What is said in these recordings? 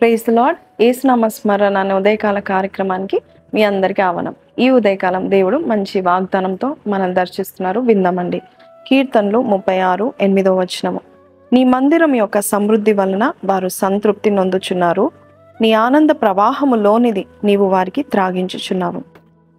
Praise the lord. యేసునామ స్మరణ అనే ఉదయకాల కార్యక్రమానికి మీ అందరికీ ఆహ్వానం. ఈ ఉదయకాలం దేవుడు మంచి వాగ్దానంతో మనల్ని దర్శిస్తున్నారు. విందామండి. కీర్తనలు 36:8 నీ మందిరం యొక్క సమృద్ధి వలన వారు సంతృప్తి నొందుచున్నారు. నీ ఆనంద ప్రవాహములోనిది నీవు వారికి త్రాగించుచున్నావు.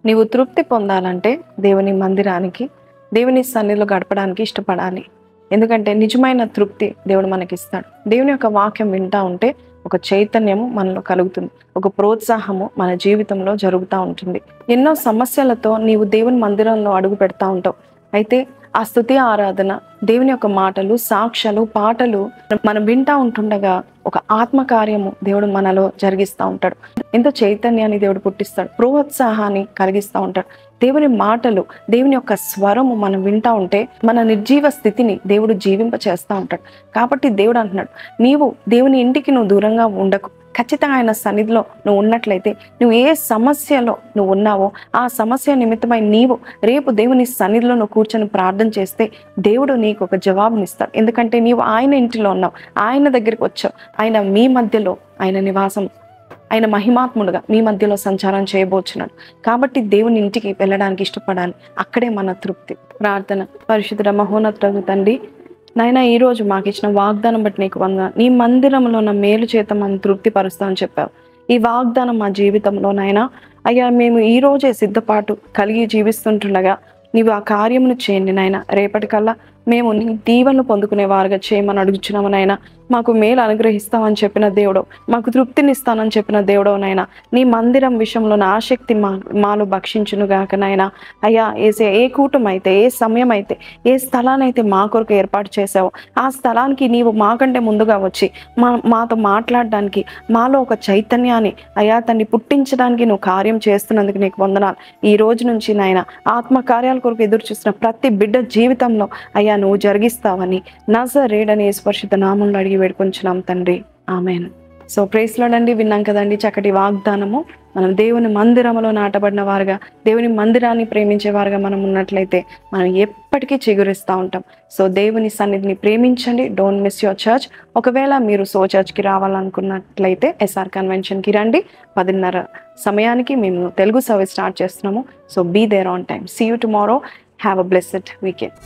నీవు తృప్తి పొందాలంటే దేవుని మందిరానికి, దేవుని సన్నిధిలో గడపడానికి ఇష్టపడాలి. ఎందుకంటే నిజమైన తృప్తి దేవుడు మనకిస్తాడు. దేవుని యొక్క వాక్యం వింటా ఉంటే ఒక చైతన్యము మనలో కలుగుతుంది, ఒక ప్రోత్సాహము మన జీవితంలో జరుగుతూ ఉంటుంది. ఎన్నో సమస్యలతో నీవు దేవుని మందిరంలో అడుగు పెడతా ఉంటావు. అయితే ఆ స్తుతి ఆరాధన, దేవుని యొక్క మాటలు, సాక్ష్యాలు, పాటలు మనం వింటా ఉంటుండగా ఒక ఆత్మకార్యము దేవుడు మనలో జరిగిస్తూ ఉంటాడు. ఎంతో చైతన్యాన్ని దేవుడు పుట్టిస్తాడు, ప్రోత్సాహాన్ని కలిగిస్తూ ఉంటాడు. దేవుని మాటలు, దేవుని యొక్క స్వరము మనం వింటా ఉంటే మన నిర్జీవ స్థితిని దేవుడు జీవింప చేస్తూ ఉంటాడు. కాబట్టి దేవుడు అంటున్నాడు, నీవు దేవుని ఇంటికి నువ్వు దూరంగా ఉండకు. ఖచ్చితంగా ఆయన సన్నిధిలో నువ్వు ఉన్నట్లయితే, నువ్వు ఏ సమస్యలో నువ్వు ఉన్నావో ఆ సమస్య నిమిత్తమై నీవు రేపు దేవుని సన్నిధిలో నువ్వు కూర్చొని ప్రార్థన చేస్తే దేవుడు నీకు ఒక జవాబునిస్తాడు. ఎందుకంటే నీవు ఆయన ఇంటిలో ఉన్నావు, ఆయన దగ్గరికి వచ్చావు. ఆయన మీ మధ్యలో ఆయన నివాసం, ఆయన మహిమాత్ముడుగా మీ మధ్యలో సంచారం చేయబోచున్నాడు. కాబట్టి దేవుని ఇంటికి వెళ్ళడానికి ఇష్టపడాలి. అక్కడే మన తృప్తి. ప్రార్థన. పరిశుద్ధ మహోన్నతుడగు తండ్రి, నాయనా ఈరోజు మాకు ఇచ్చిన వాగ్దానం బట్టి నీకు వందనాలు. నీ మందిరంలో ఉన్న మేలు చేత మనం తృప్తి పరుస్తామని చెప్పావు. ఈ వాగ్దానం మా జీవితంలో నాయనా అయ్యా, మేము ఈ రోజే సిద్ధపాటు కలిగి జీవిస్తుంటుండగా నీవు ఆ కార్యమును చేయండి నాయన. రేపటికల్లా మేము నీ దీవెనలు పొందుకునే వారుగా చేయమని అడుగుచున్నాము నాయన. మాకు మేలు అనుగ్రహిస్తామని చెప్పిన దేవుడు, మాకు తృప్తినిస్తానని చెప్పిన దేవుడవు నాయన. నీ మందిరం విషయంలో నా ఆసక్తి మాలో భక్షించునుగాక నాయన. అయ్యా ఏ కూటం అయితే, ఏ సమయం అయితే, ఏ స్థలానైతే మా కొరకు ఏర్పాటు చేసావో ఆ స్థలానికి నీవు మాకంటే ముందుగా వచ్చి మాతో మాట్లాడడానికి, మాలో ఒక చైతన్యాన్ని అయ్యా తండ్రి పుట్టించడానికి నువ్వు కార్యం చేస్తున్నందుకు నీకు వందనాలు. ఈ రోజు నుంచి నాయన ఆత్మకార్యాల కొరకు ఎదురు చూసిన ప్రతి బిడ్డ జీవితంలో అయ్యా నువ్వు జరిగిస్తావని నజరేయుడైన యేసు పరిశుద్ధ నామములో అడిగి వేడుకొంచున్నాం తండ్రి. ఆమేన్. సో ప్రైజ్ లార్డ్ అండి. విన్నాం కదండి చక్కటి వాగ్దానము. మనం దేవుని మందిరంలో నాటబడిన వారుగా, దేవుని మందిరాన్ని ప్రేమించే వారుగా మనం ఉన్నట్లయితే మనం ఎప్పటికీ చిగురిస్తూ ఉంటాం. సో దేవుని సన్నిధిని ప్రేమించండి. Don't miss your church. ఒకవేళ మీరు చర్చ్కి రావాలనుకున్నట్లయితే ఎస్ఆర్ కన్వెన్షన్కి రండి. 10:30 సమయానికి మేము తెలుగు సర్వీస్ స్టార్ట్ చేస్తున్నాము. So be there on time. See you tomorrow. Have a blessed weekend.